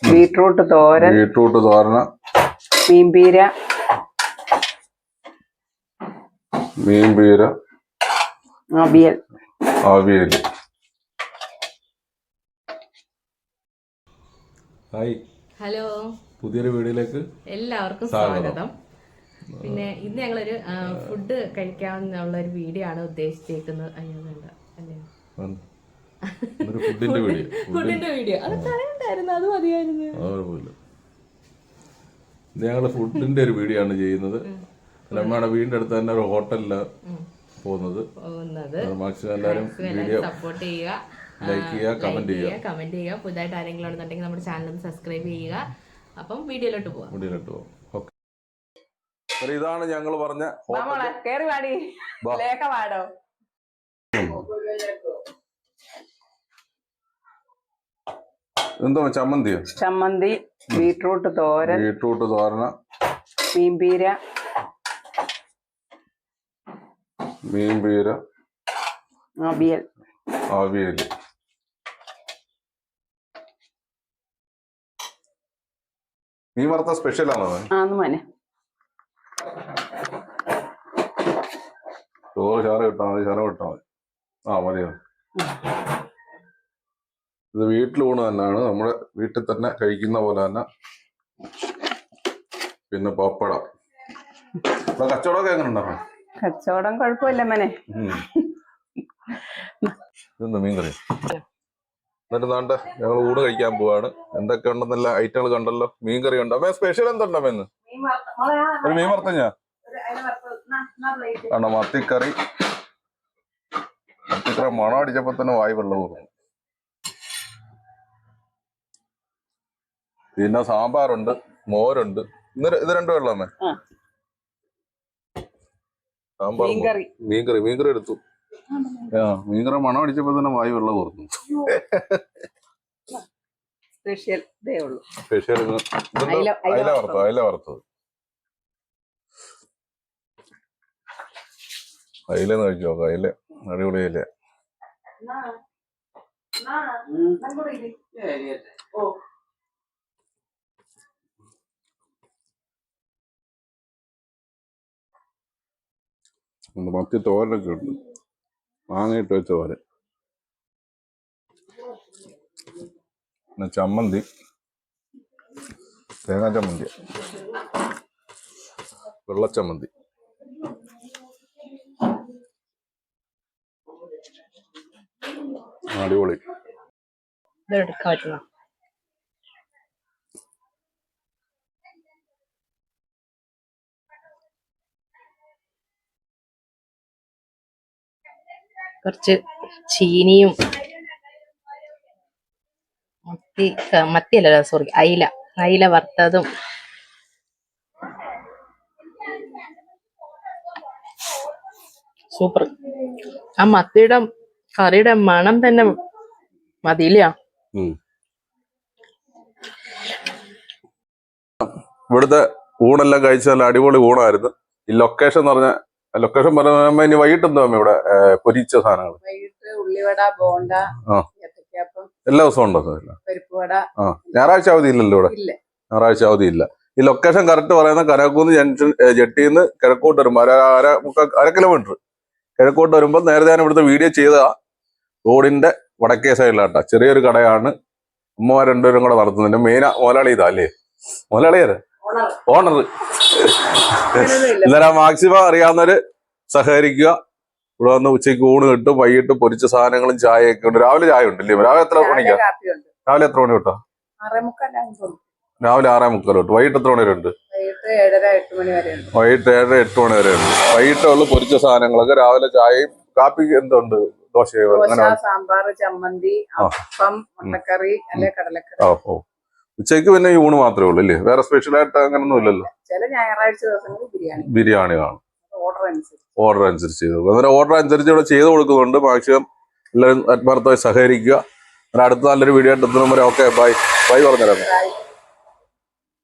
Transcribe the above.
Beetroot തോരൻ, മീൻപീര, avial. Hi, hello, പുതിയൊരു വീഡിയോയിലേക്ക് എല്ലാവർക്കും സ്വാഗതം. പിന്നെ ഇന്ന് ഞങ്ങളൊരു ഫുഡ് കഴിക്കാമെന്നുള്ള ഒരു വീഡിയോ ആണ് ഉദ്ദേശിച്ചേക്കുന്നത്. ഫുഡിന്റെ വീഡിയോ അത് പറയണ്ടായിരുന്നു, അത് മതിയായിരുന്നു. ഞങ്ങള് ഫുഡിന്റെ ഒരു വീഡിയോ ആണ് ചെയ്യുന്നത്. നമ്മുടെ വീടിന്റെ അടുത്ത് തന്നെ ഒരു ഹോട്ടലില് പോകുന്നത്. മാക്സിമം എല്ലാവരും വീഡിയോ സപ്പോർട്ട് ചെയ്യുക, ലൈക്ക് ചെയ്യുക, കമന്റ് ചെയ്യുക. പുതുതായിട്ട് ആരെങ്കിലും ഉണ്ടെന്നുണ്ടെങ്കിൽ നമ്മുടെ ചാനൽ സബ്സ്ക്രൈബ് ചെയ്യുക. അപ്പം വീഡിയോയിലോട്ട് പോവാം. ഇതാണ് ഞങ്ങൾ പറഞ്ഞ എന്തോ ചമ്മന്തി, ബീട്രൂട്ട് തോരൻ, മീൻപീര, അവിയൽ. മീൻ വറുത്ത സ്പെഷ്യൽ ആണോ? മോനെ ചോറ് ചാറ് കിട്ടാൽ മതി. മതിയോ? ഇത് വീട്ടിലൂണ് തന്നെയാണ്, നമ്മുടെ വീട്ടിൽ തന്നെ കഴിക്കുന്ന പോലെ തന്നെ. പിന്നെ പപ്പടം. കച്ചവടമൊക്കെ എങ്ങനെ ഉണ്ടാവും? കച്ചവടം കുഴപ്പമില്ല മോനെ. ഇതെന്താ മീൻകറി? എന്നിട്ട് നാണ്ട ഞങ്ങൾ ഊണ് കഴിക്കാൻ പോവാണ്. എന്തൊക്കെ ഉണ്ടെന്നല്ല ഐറ്റങ്ങൾ കണ്ടല്ലോ. മീൻകറി ഉണ്ട്. അപ്പൊ സ്പെഷ്യൽ എന്തുണ്ടോ? ഒരു മീൻ വറുത്തഞ്ഞാ ആണോ? മത്തിക്കറി മണം അടിച്ചപ്പോ തന്നെ വായി വെള്ളം ഊറുന്നു. പിന്നെ സാമ്പാറുണ്ട്, മോരുണ്ട്. ഇത് രണ്ടു വെള്ളമേ. സാമ്പാർ, മീൻകറി എടുത്തു. മീൻകറി മണം അടിച്ചപ്പോ തന്നെ വായി വെള്ളം ഊറുന്നു. സ്പെഷ്യൽ അയില വറുത്തത്. അയിലെന്ന് കഴിച്ചു നോക്കാം. അയില അടിപൊളിയല്ലേ? മത്തി തോരനൊക്കെ ഉണ്ട്. മാങ്ങയിട്ട് വെച്ച തോരൻ. പിന്നെ ചമ്മന്തി, തേങ്ങാ ചമ്മന്തി, വെള്ളച്ചമ്മന്തി. അടിപൊളി. കുറച്ച് ചീനിയും മത്തിയല്ല, സോറി, അയില വറുത്തതും. സൂപ്പർ. ആ മത്തിയുടെ കറിയുടെ മണം തന്നെ മതിയില്ല. ഇവിടുത്തെ ഊണെല്ലാം കഴിച്ചാൽ നല്ല അടിപൊളി ഊണായിരുന്നു. ഈ ലൊക്കേഷൻ എന്ന് പറഞ്ഞ ലൊക്കേഷൻ പറഞ്ഞ ഇനി വൈകിട്ട് എന്തോ ഇവിടെ പൊരിച്ച സാധനങ്ങൾ ഉള്ളിവട, ബോണ്ട, എല്ലാ ദിവസവും ഉണ്ടോ? ഞായറാഴ്ച അവധി ഇല്ലല്ലോ ഇവിടെ. ഞായറാഴ്ച അവധി ഇല്ല. ഈ ലൊക്കേഷൻ കറക്റ്റ് പറയുന്ന കനകക്കുന്ന് ജംഗ്ഷൻ ജെട്ടിന്ന് കിഴക്കോട്ട് വരുമ്പോൾ അര കിലോമീറ്റർ കിഴക്കോട്ട് വരുമ്പോൾ നേരത്തെ ഞാൻ ഇവിടുത്തെ വീഡിയോ ചെയ്ത റോഡിന്റെ വടക്കേ സൈഡിലാട്ടാ. ചെറിയൊരു കടയാണ്. അമ്മമാർ രണ്ടുപേരും കൂടെ നടത്തുന്നുണ്ട്. മെയിൻ മോലാളി ഇതാ അല്ലേ? മോലാളിയാര്? ഓണർ. ഇന്നലെ മാക്സിമം അറിയാവുന്നവര് സഹകരിക്കുക. ഇവിടെ വന്ന് ഉച്ചയ്ക്ക് ഊണ് കിട്ടും. വൈകിട്ട് പൊരിച്ച സാധനങ്ങളും ചായയൊക്കെ ഉണ്ട്. രാവിലെ ചായ ഉണ്ടല്ലേ? രാവിലെ എത്ര മണിക്കാ? രാവിലെ എത്ര മണി തൊട്ടാ? രാവിലെ 6:45 തൊട്ട്. വൈകിട്ട് എത്ര മണി വരെ ഉണ്ട്? വൈകിട്ട് 7:30 8 മണി വരെ ഉണ്ട്. വൈകിട്ടുള്ള പൊരിച്ച സാധനങ്ങളൊക്കെ. രാവിലെ ചായയും കാപ്പിക്ക് എന്തുണ്ട്? ദോശയോ അങ്ങനെ? സാമ്പാർ, ചമ്മന്തി, അപ്പം, മുട്ടക്കറി, കടലക്കറി. ഓ, ഉച്ചയ്ക്ക് പിന്നെ ഈ ഊണ് മാത്രമേ ഉള്ളൂ അല്ലേ? വേറെ സ്പെഷ്യൽ ആയിട്ട് അങ്ങനൊന്നും ഇല്ലല്ലോ? ചില ഞായറാഴ്ച ദിവസങ്ങളിൽ ബിരിയാണി കാണും. ഓർഡർ അനുസരിച്ച് ചെയ്തു. അന്നേരം ഓർഡർ അനുസരിച്ച് ഇവിടെ ചെയ്ത് കൊടുക്കുന്നുണ്ട്. മാക്സിമം എല്ലാവരും ആത്മാർത്ഥമായി സഹകരിക്കുക. അടുത്ത നല്ലൊരു വീഡിയോ ആയിട്ട് എത്തുന്നവരെ ഓക്കെ ബൈ പറഞ്ഞുതരാം.